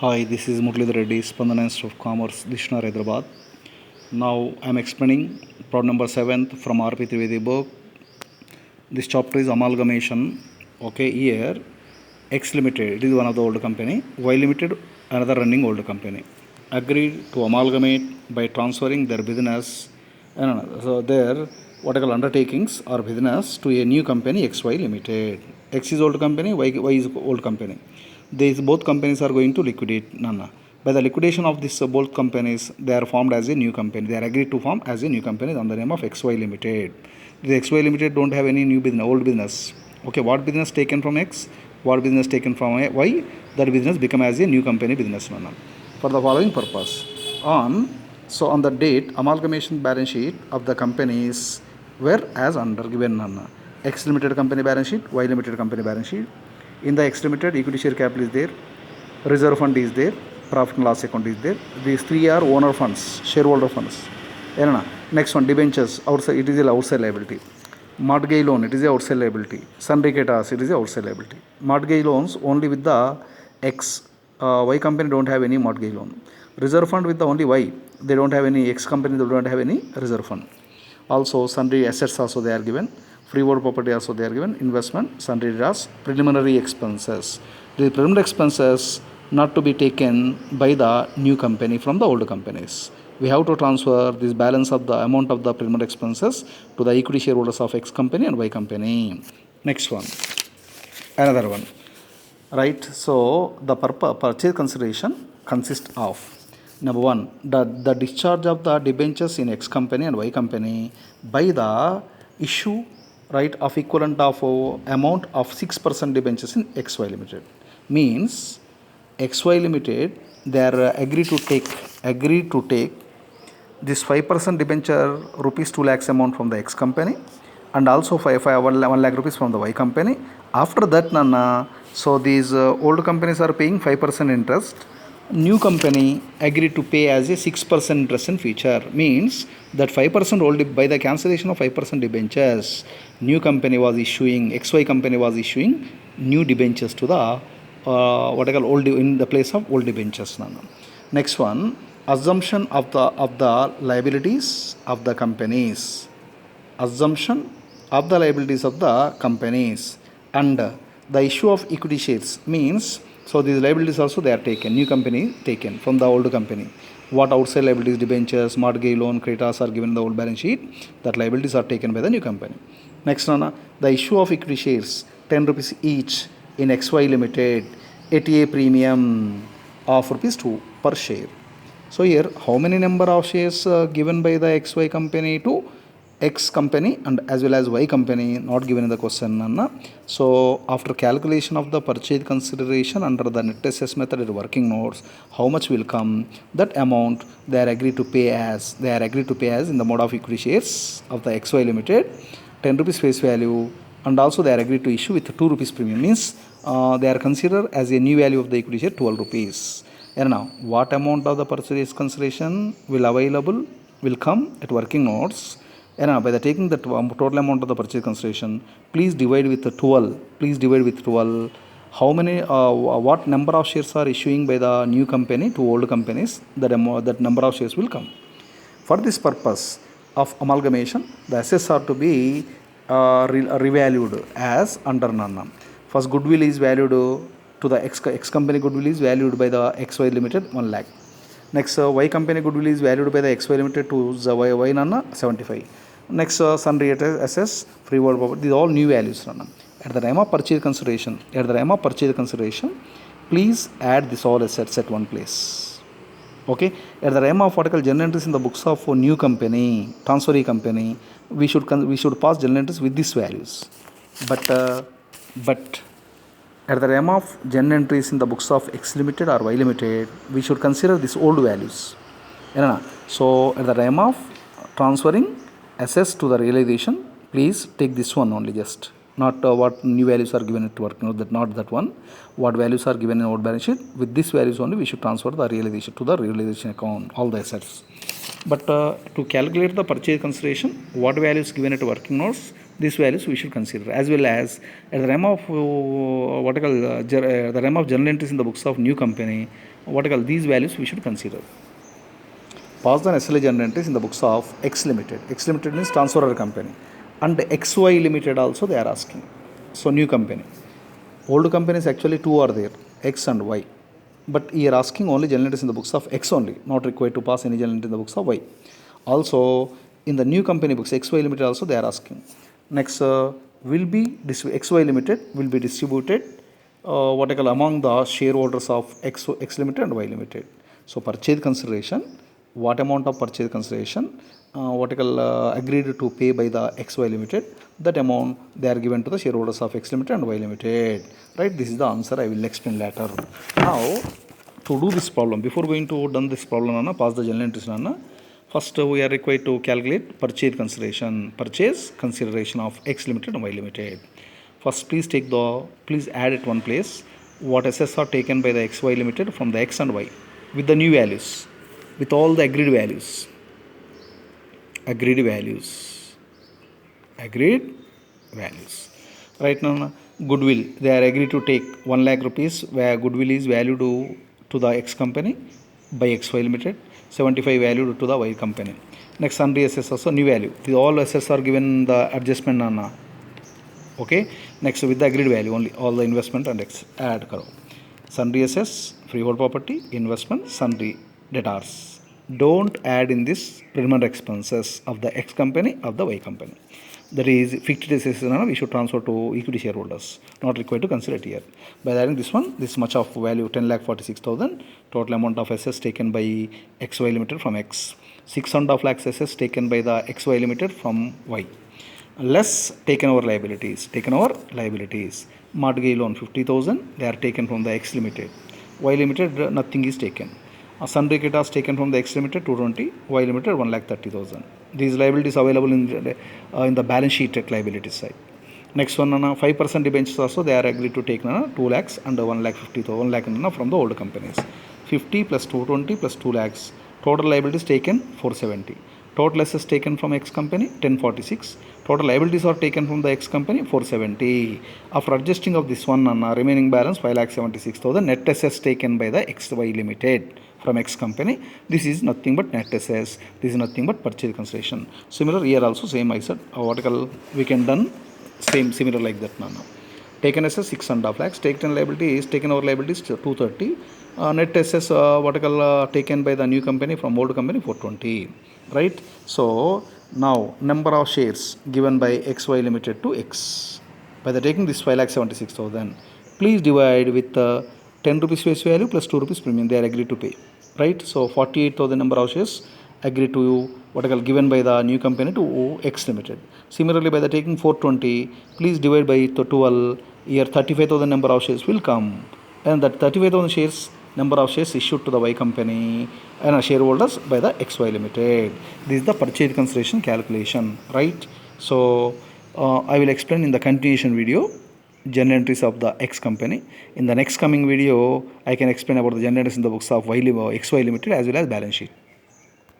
Hi, this is Muralidhar Reddy, Spandana Institute of Commerce, Dishnar, Hyderabad. Now I am explaining problem number 7th from R.P. Trivedi book. This chapter is amalgamation. Okay, here X Limited, it is one of the old company. Y Limited, another running old company. Agreed to amalgamate by transferring their business. So their whatever undertakings or business to a new company XY Limited. X is old company, Y is old company. These both companies are going to liquidate Nana. By the liquidation of this both companies, they are formed as a new company. They are agreed to form as a new company on the name of XY Limited. The XY Limited don't have any new business, old business. Okay, what business taken from X? What business taken from Y? That business become as a new company business Nana. For the following purpose. On the date, amalgamation balance sheet of the companies were as under given Nana. X Limited company balance sheet, Y Limited company balance sheet. In the X Limited, equity share capital is there, reserve fund is there, profit and loss account is there. These three are owner funds, shareholder funds. Next one, debentures, outside, it is a outside liability. Mortgage loan, it is a outside liability. Syndicators, it is a outside liability. Mortgage loans only with the Y company don't have any mortgage loan. Reserve fund with the only Y, they don't have any, X company they don't have any reserve fund. Also, sundry assets also they are given. Freehold property also they are given. Investment, sundry as preliminary expenses. The preliminary expenses not to be taken by the new company from the old companies. We have to transfer this balance of the amount of the preliminary expenses to the equity shareholders of X company and Y company. Next one, another one. Right, so the purchase consideration consists of number one, the discharge of the debentures in X company and Y company by the issue, right, of equivalent of amount of 6% debentures in XY Limited. Means XY Limited, they are agreed to take this 5% debenture rupees 2 lakhs amount from the X company and also 1 lakh rupees from the Y company. After that, Nana, so these old companies are paying 5% interest. New company agreed to pay as a 6% interest in future. Means that 5% old by the cancellation of 5% debentures, new company was issuing, XY company was issuing new debentures to the what I call old in the place of old debentures. Nana. Next one, assumption of the liabilities of the companies. Assumption of the liabilities of the companies and the issue of equity shares means, so these liabilities also they are taken, new company taken from the old company. What outside liabilities, debentures, mortgage loan, creditors are given in the old balance sheet, that liabilities are taken by the new company. Next one, the issue of equity shares, 10 rupees each in XY Limited at a premium of rupees 2 per share. So here, how many number of shares given by the XY company to X company and as well as Y company, not given in the question, Anna. So after calculation of the purchase consideration under the net assess method at working notes, how much will come? That amount they are agreed to pay as in the mode of equity shares of the XY Limited, 10 rupees face value, and also they are agreed to issue with 2 rupees premium. Means they are considered as a new value of the equity share 12 rupees. And now, what amount of the purchase consideration will come at working notes? And by the taking the total amount of the purchase consideration, please divide with 12. Please divide with 12. How many, what number of shares are issuing by the new company to old companies? That number of shares will come. For this purpose of amalgamation, the assets are to be revalued as under Nana. First, goodwill is valued to the X company goodwill is valued by the XY Limited 1 lakh. Next, Y company goodwill is valued by the XY Limited to the Y Nana 75. Next, sundry assets, freehold property, these are all new values. Nana. At the time of purchase consideration, please add this all assets at one place. Okay, at the time of article journal entries in the books of new company, transferee company, we should pass journal entries with these values. But at the time of journal entries in the books of X Limited or Y Limited, we should consider these old values. So at the time of transferring assets to the realization, please take this one only, just not what new values are given at work, not that one. What values are given in old balance sheet, with these values only we should transfer the realization to the realization account, all the assets. But to calculate the purchase consideration, what values given at working notes, These values we should consider, as well as at the time of the time of journal entries in the books of new company, these values we should consider. Past the SLA journal entries in the books of X Limited. X Limited means transferor company, and XY Limited also they are asking. So new company. Old companies actually two are there, X and Y. But you are asking only journal entries in the books of X only, not required to pass any journal entry in the books of Y. Also, in the new company books, XY Limited also they are asking. Next, XY Limited will be distributed among the shareholders of X Limited and Y Limited. So, purchase consideration, what amount of purchase consideration agreed to pay by the XY Limited, that amount they are given to the shareholders of X Limited and Y Limited. Right? This is the answer I will explain later. Now, to do this problem, before going to done this problem, pass the journal entries, first we are required to calculate purchase consideration of X Limited and Y Limited. First, please add at one place what assets are taken by the XY Limited from the X and Y with the new values, with all the agreed values. Right now, goodwill, they are agreed to take 1 lakh rupees, where goodwill is valued to the X company by XY Limited, 75 valued to the Y company. Next, sundry assets also new value. All assets are given the adjustment nana. Okay. Next, with the agreed value only, all the investment and add karo. Sundry assets, freehold property, investment, sundry debtors. Don't add in this preliminary expenses of the X company of the Y company. That is fixed assets, we should transfer to equity shareholders. Not required to consider it here. By adding this one, this much of value 10,46,000. Total amount of assets taken by XY Limited from X. 600 lakhs assets taken by the XY Limited from Y. Less taken over liabilities. Mortgage loan 50,000. They are taken from the X Limited. Y Limited nothing is taken. Sundry creditors taken from the X Limited 220. Y Limited 1,30,000. These liabilities available in the balance sheet at liability side. Next one, 5% debentures also they are agreed to take 2 lakhs and 1,50,000 1 lakh from the old companies. 50 plus 220 plus 2 lakhs. Total liabilities taken 470. Total assets taken from X company 1046. Total liabilities are taken from the X company 470. After adjusting of this one, remaining balance 5,76,000. Net assets taken by the XY Limited from X company. This is nothing but net assets. This is nothing but purchase consideration. Similar here also same I said. We can done similar like that now. Taken assets 6.5 lakhs. Taken liabilities, taken over liabilities 230. Net assets taken by the new company from old company 420. Right? So now number of shares given by XY Limited to X. By the taking this 5,76,000, please divide with 10 rupees face value plus 2 rupees premium they are agreed to pay. Right? So 48,000 number of shares agreed to given by the new company to X Limited. Similarly, by the taking 420, please divide by 12. Here 35,000 number of shares will come, and that 35,000 shares number of shares issued to the Y company and shareholders by the XY Limited. This is the purchase consideration calculation, right? So I will explain in the continuation video journal entries of the X company. In the next coming video, I can explain about the journal entries in the books of XY Limited as well as balance sheet.